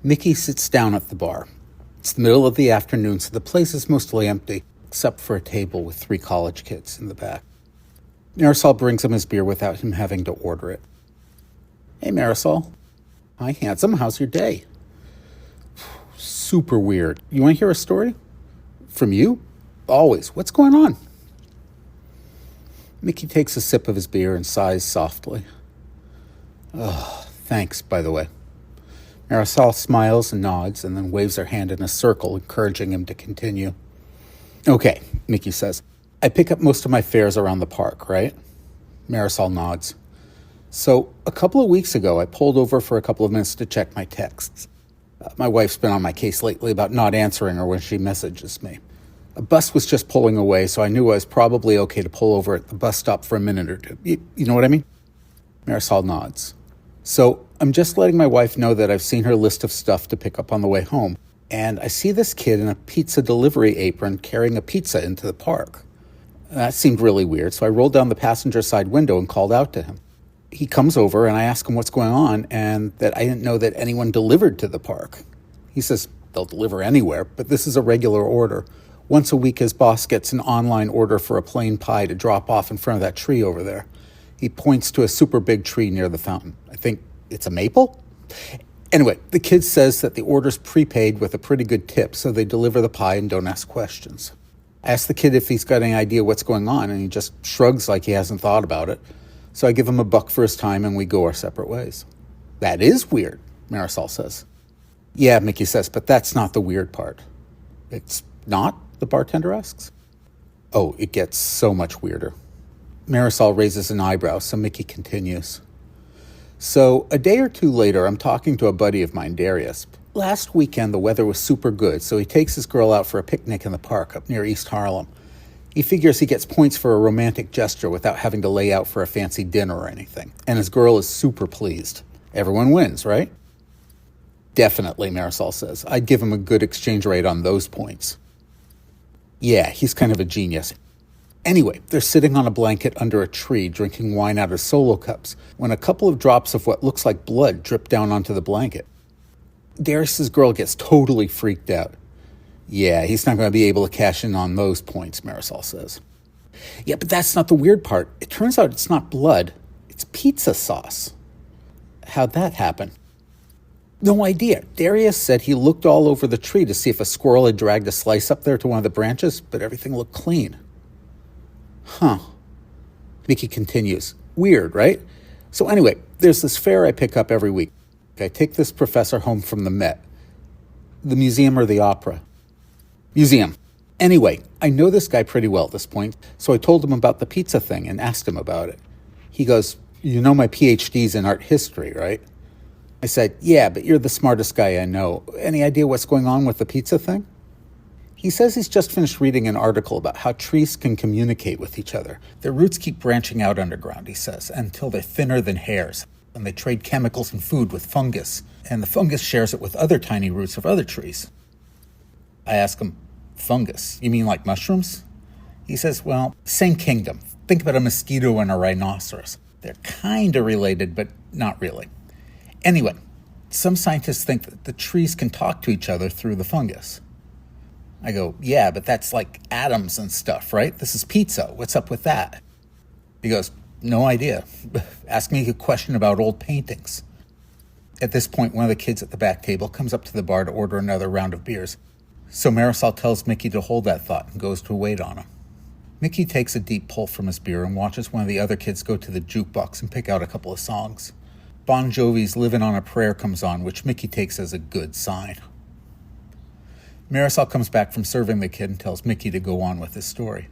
Mickey sits down at the bar. It's the middle of the afternoon, so the place is mostly empty, except for a table with 3 college kids in the back. Marisol brings him his beer without him having to order it. Hey, Marisol. Hi, handsome. How's your day? Super weird. You want to hear a story? From you? Always. What's going on? Mickey takes a sip of his beer and sighs softly. Oh, thanks, by the way. Marisol smiles and nods and then waves her hand in a circle, encouraging him to continue. Okay, Mickey says. I pick up most of my fares around the park, right? Marisol nods. So, a couple of weeks ago, I pulled over for a couple of minutes to check my texts. My wife's been on my case lately about not answering her when she messages me. A bus was just pulling away, so I knew I was probably okay to pull over at the bus stop for a minute or two. You know what I mean? Marisol nods. So, I'm just letting my wife know that I've seen her list of stuff to pick up on the way home, and I see this kid in a pizza delivery apron carrying a pizza into the park. That seemed really weird, so I rolled down the passenger side window and called out to him. He comes over, and I ask him what's going on, and that I didn't know that anyone delivered to the park. He says they'll deliver anywhere, but this is a regular order. Once a week, his boss gets an online order for a plain pie to drop off in front of that tree over there. He points to a super big tree near the fountain. I think it's a maple? Anyway, the kid says that the order's prepaid with a pretty good tip, so they deliver the pie and don't ask questions. I ask the kid if he's got any idea what's going on, and he just shrugs like he hasn't thought about it. So I give him $1 for his time, and we go our separate ways. That is weird, Marisol says. Yeah, Mickey says, but that's not the weird part. It's not? The bartender asks. Oh, it gets so much weirder. Marisol raises an eyebrow, so Mickey continues. So, a day or two later, I'm talking to a buddy of mine, Darius. Last weekend, the weather was super good, so he takes his girl out for a picnic in the park up near East Harlem. He figures he gets points for a romantic gesture without having to lay out for a fancy dinner or anything, and his girl is super pleased. Everyone wins, right? Definitely, Marisol says. I'd give him a good exchange rate on those points. Yeah, he's kind of a genius. Anyway, they're sitting on a blanket under a tree drinking wine out of solo cups when a couple of drops of what looks like blood drip down onto the blanket. Darius's girl gets totally freaked out. Yeah, he's not going to be able to cash in on those points, Marisol says. Yeah, but that's not the weird part. It turns out it's not blood, it's pizza sauce. How'd that happen? No idea. Darius said he looked all over the tree to see if a squirrel had dragged a slice up there to one of the branches, but everything looked clean. Huh. Mickey continues. Weird, right? So anyway, there's this fair I pick up every week. I take this professor home from the Met. The museum or the opera? Museum. Anyway, I know this guy pretty well at this point, so I told him about the pizza thing and asked him about it. He goes, you know my PhD's in art history, right? I said, yeah, but you're the smartest guy I know. Any idea what's going on with the pizza thing? He says he's just finished reading an article about how trees can communicate with each other. Their roots keep branching out underground, he says, until they're thinner than hairs. And they trade chemicals and food with fungus. And the fungus shares it with other tiny roots of other trees. I ask him, fungus? You mean like mushrooms? He says, well, same kingdom. Think about a mosquito and a rhinoceros. They're kind of related, but not really. Anyway, some scientists think that the trees can talk to each other through the fungus. I go, yeah, but that's like atoms and stuff, right? This is pizza. What's up with that? He goes, no idea. Ask me a question about old paintings. At this point, one of the kids at the back table comes up to the bar to order another round of beers. So Marisol tells Mickey to hold that thought and goes to wait on him. Mickey takes a deep pull from his beer and watches one of the other kids go to the jukebox and pick out a couple of songs. Bon Jovi's Livin' on a Prayer comes on, which Mickey takes as a good sign. Marisol comes back from serving the kid and tells Mickey to go on with his story.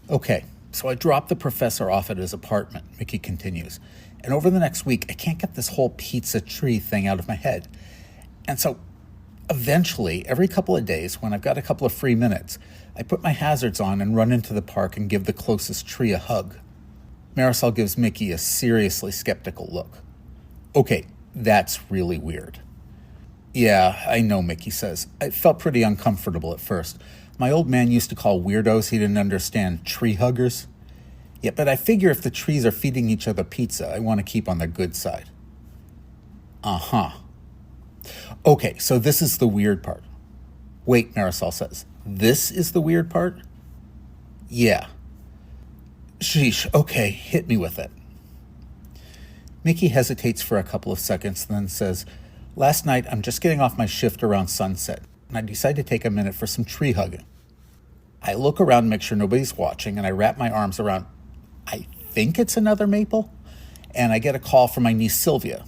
Okay, so I dropped the professor off at his apartment, Mickey continues, and over the next week, I can't get this whole pizza tree thing out of my head. And so, eventually, every couple of days, when I've got a couple of free minutes, I put my hazards on and run into the park and give the closest tree a hug. Marisol gives Mickey a seriously skeptical look. Okay, that's really weird. Yeah, I know, Mickey says. I felt pretty uncomfortable at first. My old man used to call weirdos he didn't understand tree huggers. Yeah, but I figure if the trees are feeding each other pizza, I want to keep on their good side. Uh-huh. Okay, so this is the weird part. Wait, Marisol says. This is the weird part? Yeah. Sheesh, okay, hit me with it. Mickey hesitates for a couple of seconds, then says, last night I'm just getting off my shift around sunset, and I decide to take a minute for some tree hugging. I look around, make sure nobody's watching, and I wrap my arms around, I think it's another maple, and I get a call from my niece Sylvia.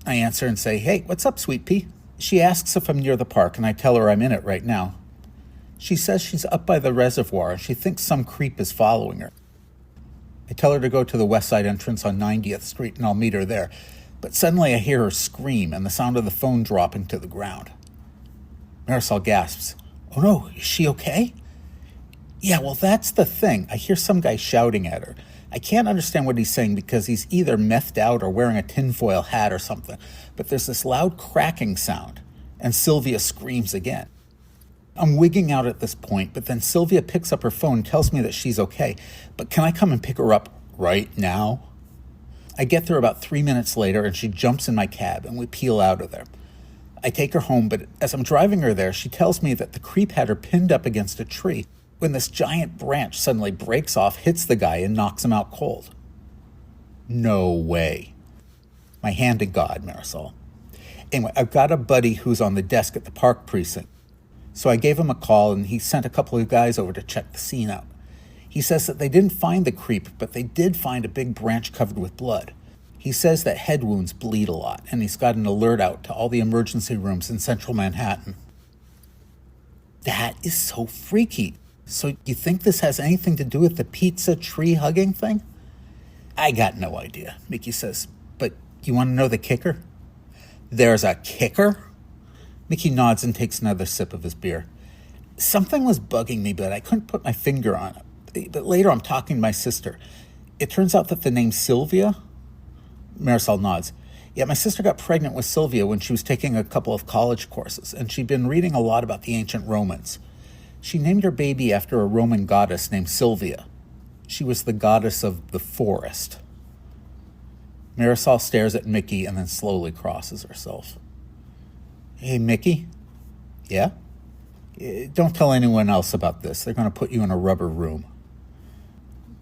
I answer and say, hey, what's up, sweet pea? She asks if I'm near the park, and I tell her I'm in it right now. She says she's up by the reservoir, and she thinks some creep is following her. I tell her to go to the west side entrance on 90th Street, and I'll meet her there. But suddenly I hear her scream and the sound of the phone dropping to the ground. Marisol gasps, oh no, is she okay? Yeah, well, that's the thing. I hear some guy shouting at her. I can't understand what he's saying because he's either methed out or wearing a tinfoil hat or something. But there's this loud cracking sound, and Sylvia screams again. I'm wigging out at this point, but then Sylvia picks up her phone and tells me that she's okay. But can I come and pick her up right now? I get there about 3 minutes later, and she jumps in my cab, and we peel out of there. I take her home, but as I'm driving her there, she tells me that the creep had her pinned up against a tree when this giant branch suddenly breaks off, hits the guy, and knocks him out cold. No way. My hand to God, Marisol. Anyway, I've got a buddy who's on the desk at the park precinct. So I gave him a call, and he sent a couple of guys over to check the scene out. He says that they didn't find the creep, but they did find a big branch covered with blood. He says that head wounds bleed a lot, and he's got an alert out to all the emergency rooms in central Manhattan. That is so freaky. So you think this has anything to do with the pizza tree hugging thing? I got no idea, Mickey says. But you want to know the kicker? There's a kicker? Mickey nods and takes another sip of his beer. Something was bugging me, but I couldn't put my finger on it. But later I'm talking to my sister. It turns out that the name Sylvia... Marisol nods. Yeah, my sister got pregnant with Sylvia when she was taking a couple of college courses, and she'd been reading a lot about the ancient Romans. She named her baby after a Roman goddess named Sylvia. She was the goddess of the forest. Marisol stares at Mickey and then slowly crosses herself. Hey, Mickey? Yeah? Don't tell anyone else about this. They're going to put you in a rubber room.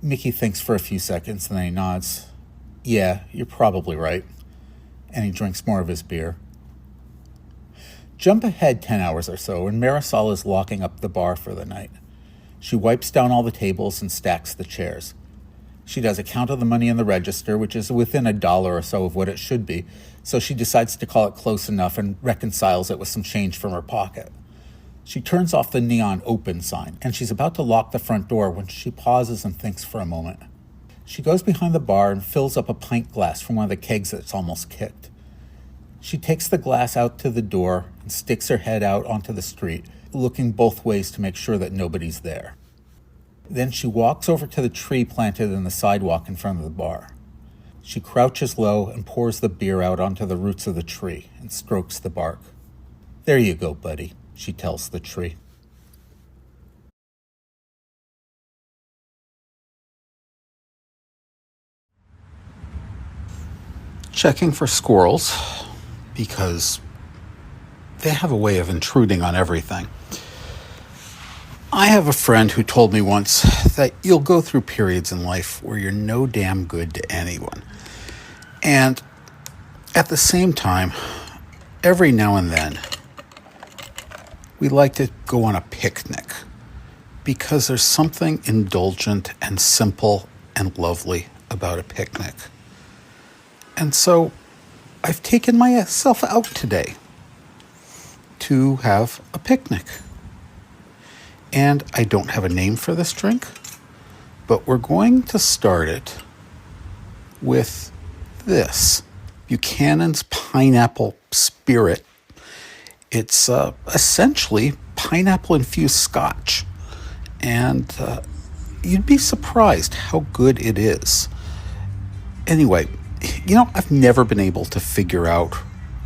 Mickey thinks for a few seconds and then he nods. Yeah, you're probably right. And he drinks more of his beer. Jump ahead 10 hours or so, and Marisol is locking up the bar for the night. She wipes down all the tables and stacks the chairs. She does a count of the money in the register, which is within $1 or so of what it should be, so she decides to call it close enough and reconciles it with some change from her pocket. She turns off the neon open sign, and she's about to lock the front door when she pauses and thinks for a moment. She goes behind the bar and fills up a pint glass from one of the kegs that's almost kicked. She takes the glass out to the door and sticks her head out onto the street, looking both ways to make sure that nobody's there. Then she walks over to the tree planted in the sidewalk in front of the bar. She crouches low and pours the beer out onto the roots of the tree and strokes the bark. There you go, buddy, she tells the tree. Checking for squirrels, because they have a way of intruding on everything. I have a friend who told me once that you'll go through periods in life where you're no damn good to anyone. And at the same time, every now and then, we like to go on a picnic because there's something indulgent and simple and lovely about a picnic. And so I've taken myself out today to have a picnic. And I don't have a name for this drink, but we're going to start it with this. Buchanan's Pineapple Spirit. It's essentially pineapple-infused scotch. And you'd be surprised how good it is. Anyway, I've never been able to figure out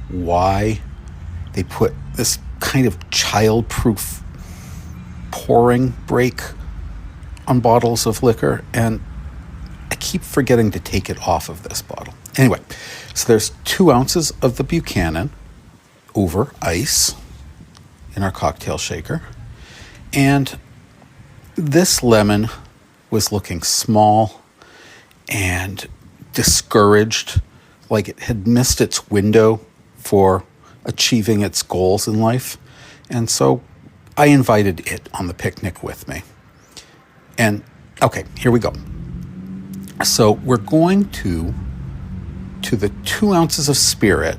why they put this kind of child-proof pouring break on bottles of liquor, and I keep forgetting to take it off of this bottle. Anyway, so there's 2 ounces of the Buchanan, over ice in our cocktail shaker. And this lemon was looking small and discouraged, like it had missed its window for achieving its goals in life. And so I invited it on the picnic with me. And okay, here we go. So we're going to the 2 ounces of spirit,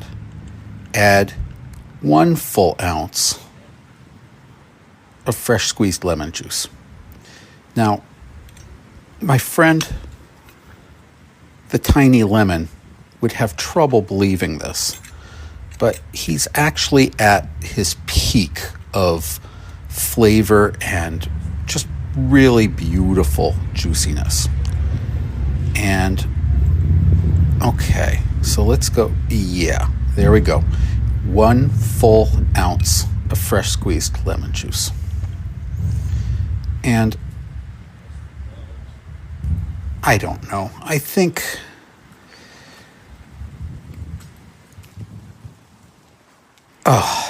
add 1 full ounce of fresh squeezed lemon juice. Now, my friend, the tiny lemon, would have trouble believing this, but he's actually at his peak of flavor and just really beautiful juiciness. And okay, so let's go. Yeah, there we go. 1 full ounce of fresh squeezed lemon juice. And I don't know. I think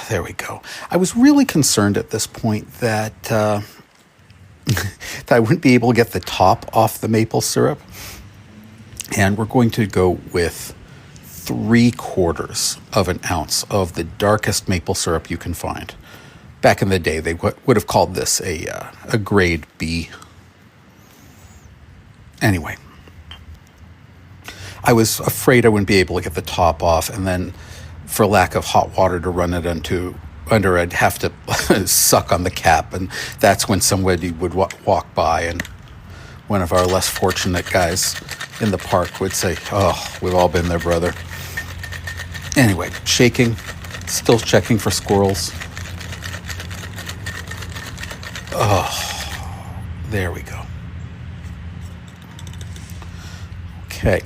there we go. I was really concerned at this point that that I wouldn't be able to get the top off the maple syrup. And we're going to go with 3/4 of an ounce of the darkest maple syrup you can find. Back in the day, they would have called this a grade B. Anyway, I was afraid I wouldn't be able to get the top off, and then for lack of hot water to run it under, I'd have to suck on the cap, and that's when somebody would walk by, and one of our less fortunate guys in the park would say, "Oh, we've all been there, brother." Anyway, shaking, still checking for squirrels. Oh, there we go. Okay.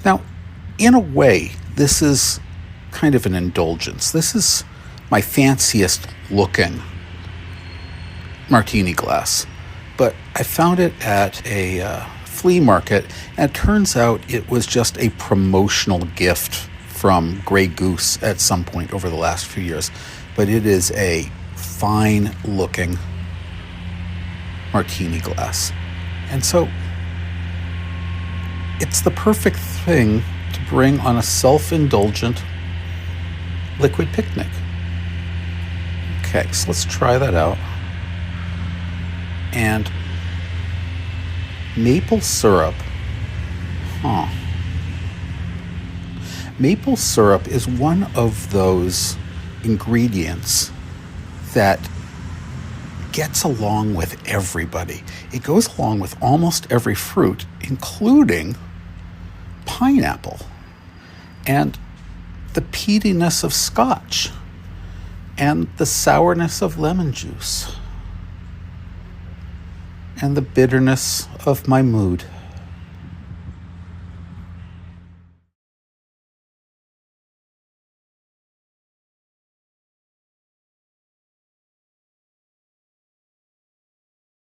Now, in a way, this is kind of an indulgence. This is my fanciest looking martini glass, but I found it at a flea market, and it turns out it was just a promotional gift from Grey Goose at some point over the last few years. But it is a fine looking martini glass. And so it's the perfect thing to bring on a self-indulgent liquid picnic. Okay, so let's try that out. And maple syrup. Maple syrup is one of those ingredients that gets along with everybody. It goes along with almost every fruit, including pineapple and the peatiness of scotch and the sourness of lemon juice and the bitterness of my mood.